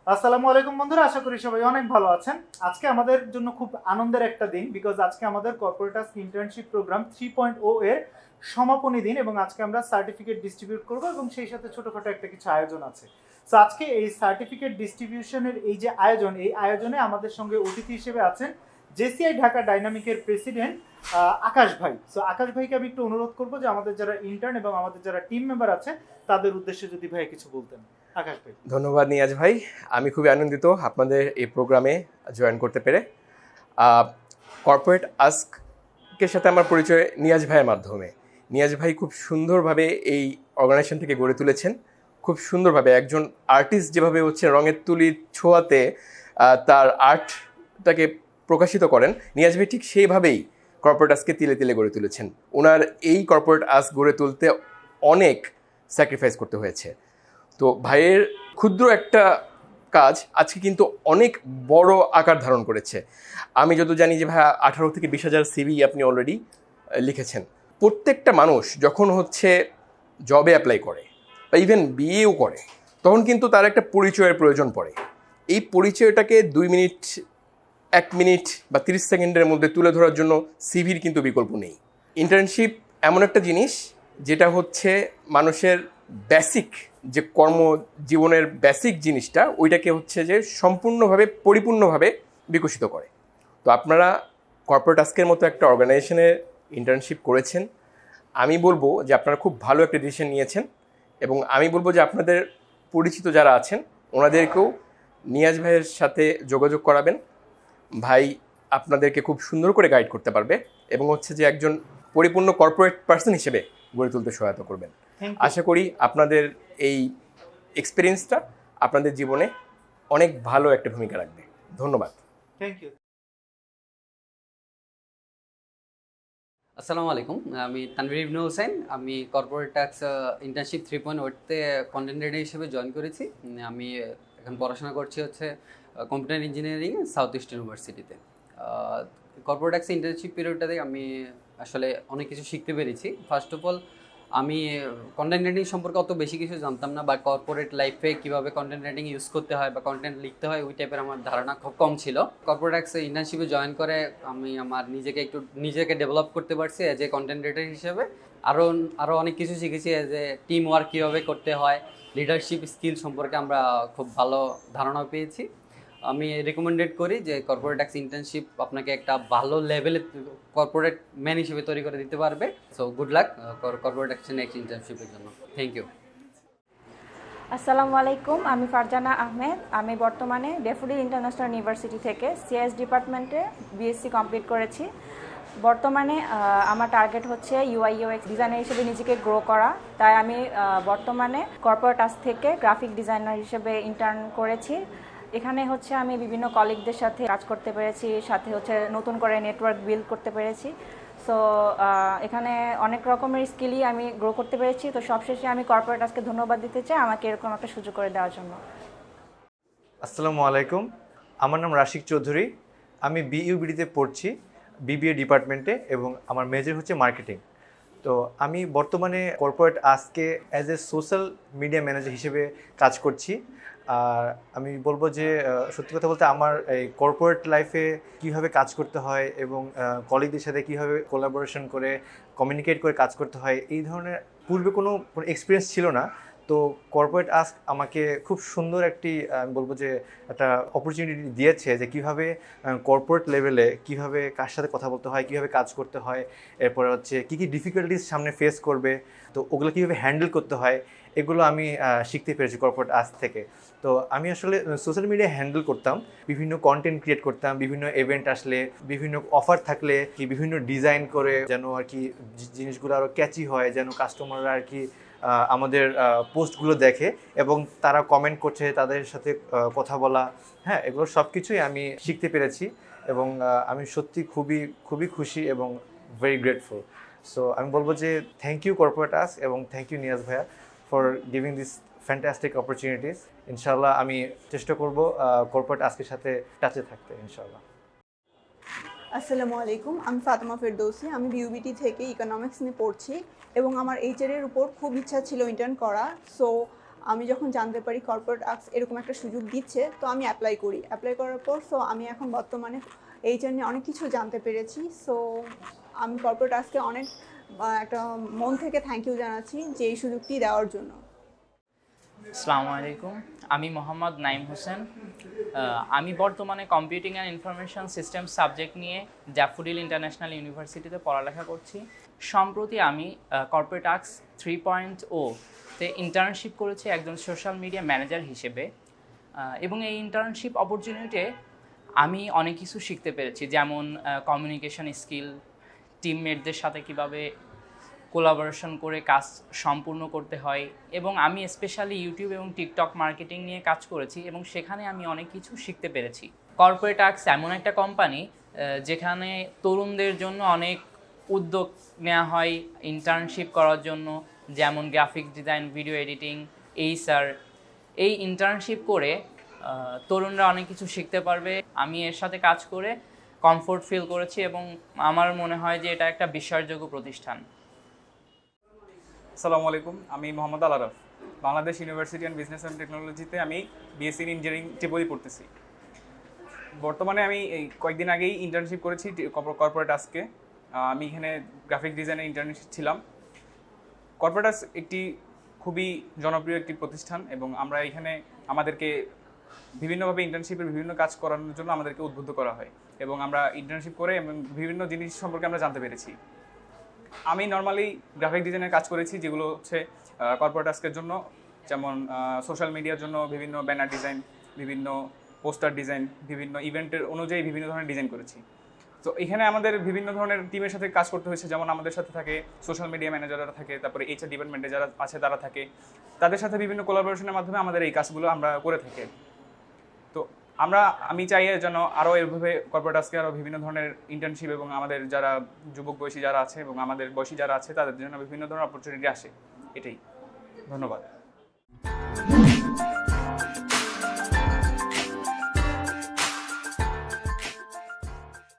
আসসালামু আলাইকুম বন্ধুরা, আশা করি সবাই অনেক ভালো আছেন। আজকে আমাদের জন্য খুব আনন্দের একটা দিন, বিকজ আজকে আমাদের কর্পোরেট টাস্ক ইন্টার্নশিপ প্রোগ্রাম 3.0 এর সমাপনী দিন এবং আজকে আমরা সার্টিফিকেট ডিস্ট্রিবিউট করব এবং সেই সাথে ছোটখাটো একটা কিছু আয়োজন আছে। তো আজকে এই সার্টিফিকেট ডিস্ট্রিবিউশনের এই যে আয়োজন, এই আয়োজনে আমাদের সঙ্গে অতিথি হিসেবে আছেন জেসিআই ঢাকা ডাইনামিকের প্রেসিডেন্ট আকাশ ভাই। সো আকাশ ভাইকে আমি একটু অনুরোধ করবো যে আমাদের যারা ইন্টার্ন এবং আমাদের যারা টিম মেম্বার আছে তাদের উদ্দেশ্যে যদি ভাই কিছু বলতেন। আকাশ ভাই। ধন্যবাদ নিয়াজ ভাই, আমি খুবই আনন্দিত আপনাদের এই প্রোগ্রামে জয়েন করতে পেরে। কর্পোরেট আস্কের সাথে আমার পরিচয় নিয়াজ ভাইয়ের মাধ্যমে। নিয়াজ ভাই খুব সুন্দরভাবে এই অর্গানাইজেশন থেকে গড়ে তুলেছেন, খুব সুন্দরভাবে। একজন আর্টিস্ট যেভাবে হচ্ছে রঙের তুলির ছোঁয়াতে তার আর্টটাকে প্রকাশিত করেন, নিয়াজ ভাই ঠিক সেইভাবেই কর্পোরেট আস্ককে তিলে তিলে গড়ে তুলেছেন। ওনার এই কর্পোরেট আস্ক গড়ে তুলতে অনেক স্যাক্রিফাইস করতে হয়েছে। তো ভাইয়ের ক্ষুদ্র একটা কাজ আজকে কিন্তু অনেক বড় আকার ধারণ করেছে। আমি যত জানি যে ভাই 18 থেকে 20,000 সিভি আপনি অলরেডি লিখেছেন। প্রত্যেকটা মানুষ যখন হচ্ছে জবে অ্যাপ্লাই করে বা ইভেন বিএও করে, তখন কিন্তু তার একটা পরিচয়ের প্রয়োজন পড়ে। এই পরিচয়টাকে 2 মিনিট, 1 মিনিট বা 30 সেকেন্ডের মধ্যে তুলে ধরার জন্য সিভির কিন্তু বিকল্প নেই। ইন্টার্নশিপ এমন একটা জিনিস যেটা হচ্ছে মানুষের বেসিক যে কর্মজীবনের বেসিক জিনিসটা, ওইটাকে হচ্ছে যে সম্পূর্ণভাবে পরিপূর্ণভাবে বিকশিত করে। তো আপনারা কর্পোরেট আস্কের মতো একটা অর্গানাইজেশনে ইন্টার্নশিপ করেছেন, আমি বলবো যে আপনারা খুব ভালো একটা ডিসিশন নিয়েছেন। এবং আমি বলবো যে আপনাদের পরিচিত যারা আছেন ওনাদেরকেও নিয়াজ ভাইয়ের সাথে যোগাযোগ করাবেন। ভাই আপনাদেরকে খুব সুন্দর করে গাইড করতে পারবে এবং হচ্ছে যে একজন পরিপূর্ণ কর্পোরেট পার্সন হিসেবে গড়ে তুলতে সহায়তা করবেন। আশা করি আপনাদের এই এক্সপিরিয়েন্সটা আপনাদের জীবনে অনেক ভালো একটা ভূমিকা রাখবে। ধন্যবাদ। Thank you. আসসালামু আলাইকুম, আমি তানভীর ইবনে হোসেন। আমি কর্পোরেট ট্যাক্স ইন্টার্নশিপ 3.0-তে কন্টেন্ট রাইটার হিসেবে জয়েন করেছি। আমি এখন পড়াশোনা করছি হচ্ছে কম্পিউটার ইঞ্জিনিয়ারিং সাউথ ইস্ট ইউনিভার্সিটিতে। কর্পোরেট ট্যাক্স ইন্টার্নশিপ পিরিয়ডটাতে আমি আসলে অনেক কিছু শিখতে পেরেছি। ফার্স্ট অফ অল, আমি কন্টেন্ট রাইটিং সম্পর্কে অত বেশি কিছু জানতাম না, বা কর্পোরেট লাইফে কীভাবে কন্টেন্ট রাইটিং ইউজ করতে হয় বা কন্টেন্ট লিখতে হয় ওই টাইপের আমার ধারণা খুব কম ছিল। কর্পোরেট ট্যাক্স ইন্টার্নশিপে জয়েন করে আমি আমার নিজেকে ডেভেলপ করতে পারছি অ্যাজ এ কন্টেন্ট রাইটার হিসেবে। আরও অনেক কিছু শিখেছি অ্যাজ এ টিম ওয়ার্ক কীভাবে করতে হয়, লিডারশিপ স্কিল সম্পর্কে আমরা খুব ভালো ধারণা পেয়েছি। আমি রেকমেন্ডেড করি যে কর্পোরেট ট্যাক্স ইন্টার্নশিপ আপনাকে একটা ভালো লেভেলে কর্পোরেট ম্যান হিসেবে তৈরি করে দিতে পারবে। So good luck corporate tax next ইন্টার্নশিপের জন্য। Thank you. আসসালামু আলাইকুম, আমি ফারজানা আহমেদ। আমি বর্তমানে ড্যাফোডিল ইন্টারন্যাশনাল ইউনিভার্সিটি থেকে সিএস ডিপার্টমেন্টে বিএসসি কমপ্লিট করেছি। বর্তমানে আমার টার্গেট হচ্ছে ইউআই ইউএক্স ডিজাইনার হিসেবে নিজেকে গ্রো করা। তাই আমি বর্তমানে কর্পোরেট টাস্ক থেকে গ্রাফিক ডিজাইনার হিসেবে ইন্টার্ন করেছি। এখানে হচ্ছে আমি বিভিন্ন কলিগদের সাথে কাজ করতে পেরেছি, সাথে হচ্ছে নতুন করে নেটওয়ার্ক বিল্ড করতে পেরেছি। সো এখানে অনেক রকমের স্কিলই আমি গ্রো করতে পেরেছি। তো সবশেষে আমি কর্পোরেট টাস্ককে ধন্যবাদ দিতে চাই আমাকে এরকম একটা সুযোগ করে দেওয়ার জন্য। আসসালামু আলাইকুম, আমার নাম রাশিক চৌধুরী। আমি বিইউবিডিতে পড়ছি, বিবিএ ডিপার্টমেন্টে, এবং আমার মেজর হচ্ছে মার্কেটিং। তো আমি বর্তমানে কর্পোরেট আজকে as a social media manager হিসেবে কাজ করছি। আর আমি বলবো যে সত্যি কথা বলতে আমার এই কর্পোরেট লাইফে কীভাবে কাজ করতে হয় এবং কলিগদের সাথে কীভাবে কোলাবোরেশন করে কমিউনিকেট করে কাজ করতে হয়, এই ধরনের পূর্বে কোনো এক্সপিরিয়েন্স ছিল না। তো কর্পোরেট আস্ক আমাকে খুব সুন্দর একটি আমি বলবো যে একটা অপরচুনিটি দিয়েছে যে কীভাবে কর্পোরেট লেভেলে কীভাবে কার সাথে কথা বলতে হয়, কীভাবে কাজ করতে হয়, এরপরে হচ্ছে কী কী ডিফিকাল্টিস সামনে ফেস করবে, তো ওগুলো কীভাবে হ্যান্ডেল করতে হয়, এগুলো আমি শিখতে পেরেছি কর্পোরেট আস্ক থেকে। তো আমি আসলে সোশ্যাল মিডিয়া হ্যান্ডেল করতাম, বিভিন্ন কন্টেন্ট ক্রিয়েট করতাম, বিভিন্ন ইভেন্ট আসলে, বিভিন্ন অফার থাকলে কি বিভিন্ন ডিজাইন করে যেন আর কি জিনিসগুলো আরও ক্যাচি হয়, যেন কাস্টমাররা আর কি আমাদের পোস্টগুলো দেখে এবং তারা কমেন্ট করছে, তাদের সাথে কথা বলা, হ্যাঁ, এগুলো সব কিছুই আমি শিখতে পেরেছি এবং আমি সত্যি খুবই খুবই খুশি এবং ভেরি গ্রেটফুল। সো আমি বলবো যে থ্যাংক ইউ কর্পোরেট আস্ক এবং থ্যাংক ইউ নিয়াজ ভাইয়া for giving this fantastic opportunities. ইনশাআল্লাহ আমি চেষ্টা করব কর্পোরেট আস্কের সাথে টাচে থাকতে ইনশাআল্লাহ। আসসালামু আলাইকুম, আমি ফাতেমা ফেরদৌসি। আমি বিউবিটি থেকে ইকোনমিক্স নিয়ে পড়ছি এবং আমার এইচআর এর উপর খুব ইচ্ছা ছিল ইন্টার্ন করা। সো আমি যখন জানতে পারি কর্পোরেট আর্টস এরকম একটা সুযোগ দিচ্ছে, তো আমি অ্যাপ্লাই করার পর সো আমি এখন বর্তমানে এইচআর নিয়ে অনেক কিছু জানতে পেরেছি। সো আমি কর্পোরেট আর্টসকে অনেক একটা মন থেকে থ্যাংক ইউ জানাচ্ছি যে এই সুযোগটি দেওয়ার জন্য। আসসালামু আলাইকুম, আমি মোহাম্মদ নাইম হোসেন। আমি বর্তমানে computing and information system subject নিয়ে ড্যাফোডিল ইন্টারন্যাশনাল ইউনিভার্সিটিতে পড়ালেখা করছি। সম্প্রতি আমি কর্পোরেট আর্টস 3.0-তে ইন্টার্নশিপ করেছি একজন সোশ্যাল মিডিয়া ম্যানেজার হিসেবে, এবং এই ইন্টার্নশিপ অপরচুনিটিতে আমি অনেক কিছু শিখতে পেরেছি, যেমন কমিউনিকেশন স্কিল, টিমমেটদের সাথে কীভাবে কোলাবোরেশন করে কাজ সম্পূর্ণ করতে হয়, এবং আমি স্পেশালি ইউটিউব এবং টিকটক মার্কেটিং নিয়ে কাজ করেছি এবং সেখানে আমি অনেক কিছু শিখতে পেরেছি। কর্পোরেট আর্টস এমন একটা কোম্পানি যেখানে তরুণদের জন্য অনেক উদ্যোগ নেওয়া হয় ইন্টার্নশিপ করার জন্য, যেমন গ্রাফিক ডিজাইন, ভিডিও এডিটিং। এই ইন্টার্নশিপ করে তরুণরা অনেক কিছু শিখতে পারবে। আমি এর সাথে কাজ করে কমফোর্ট ফিল করেছি এবং আমার মনে হয় যে এটা একটা বিশ্বাসযোগ্য প্রতিষ্ঠান। আসসালামু আলাইকুম, আমি Mohammad Al Araf. Bangladesh University and business and টেকনোলজিতে আমি বিএসসি ইন ইঞ্জিনিয়ারিং ট্রিপলি পড়তেছি। বর্তমানে আমি এই কয়েকদিন আগেই ইন্টার্নশিপ করেছি কর্পোরেট আর্টসকে। আমি এখানে গ্রাফিক ডিজাইনের ইন্টার্নশিপ ছিলাম। কর্পোরেট আর্টস একটি খুবই জনপ্রিয় একটি প্রতিষ্ঠান এবং আমরা এখানে আমাদেরকে বিভিন্নভাবে ইন্টার্নশিপের বিভিন্ন কাজ করানোর জন্য আমাদেরকে উদ্বুদ্ধ করা হয় এবং আমরা ইন্টার্নশিপ করে এবং বিভিন্ন জিনিস সম্পর্কে আমরা জানতে পেরেছি। আমি নর্মালি গ্রাফিক ডিজাইনের কাজ করেছি, যেগুলো হচ্ছে কর্পোরেট আর্টসের জন্য, যেমন সোশ্যাল মিডিয়ার জন্য বিভিন্ন ব্যানার ডিজাইন, বিভিন্ন পোস্টার ডিজাইন, বিভিন্ন ইভেন্টের অনুযায়ী বিভিন্ন ধরনের ডিজাইন করেছি। তো এখানে আমাদের বিভিন্ন ধরনের টিমের সাথে কাজ করতে হয়েছে, যেমন আমাদের সাথে থাকে সোশ্যাল মিডিয়া ম্যানেজাররা থাকে, তারপরে এইচআর ডিপার্টমেন্টে যারা আছে তারা থাকে, তাদের সাথে বিভিন্ন কোলাবোরেশনের মাধ্যমে আমাদের এই কাজগুলো আমরা করে থাকি। তো আমি চাই যেন আরও এভাবে কর্পোরেট আর্টসকে আরও বিভিন্ন ধরনের ইন্টার্নশিপ এবং আমাদের যারা যুবক বয়সী যারা আছে এবং আমাদের বয়সী যারা আছে তাদের জন্য বিভিন্ন ধরনের অপরচুনিটি আসে। এটাই, ধন্যবাদ।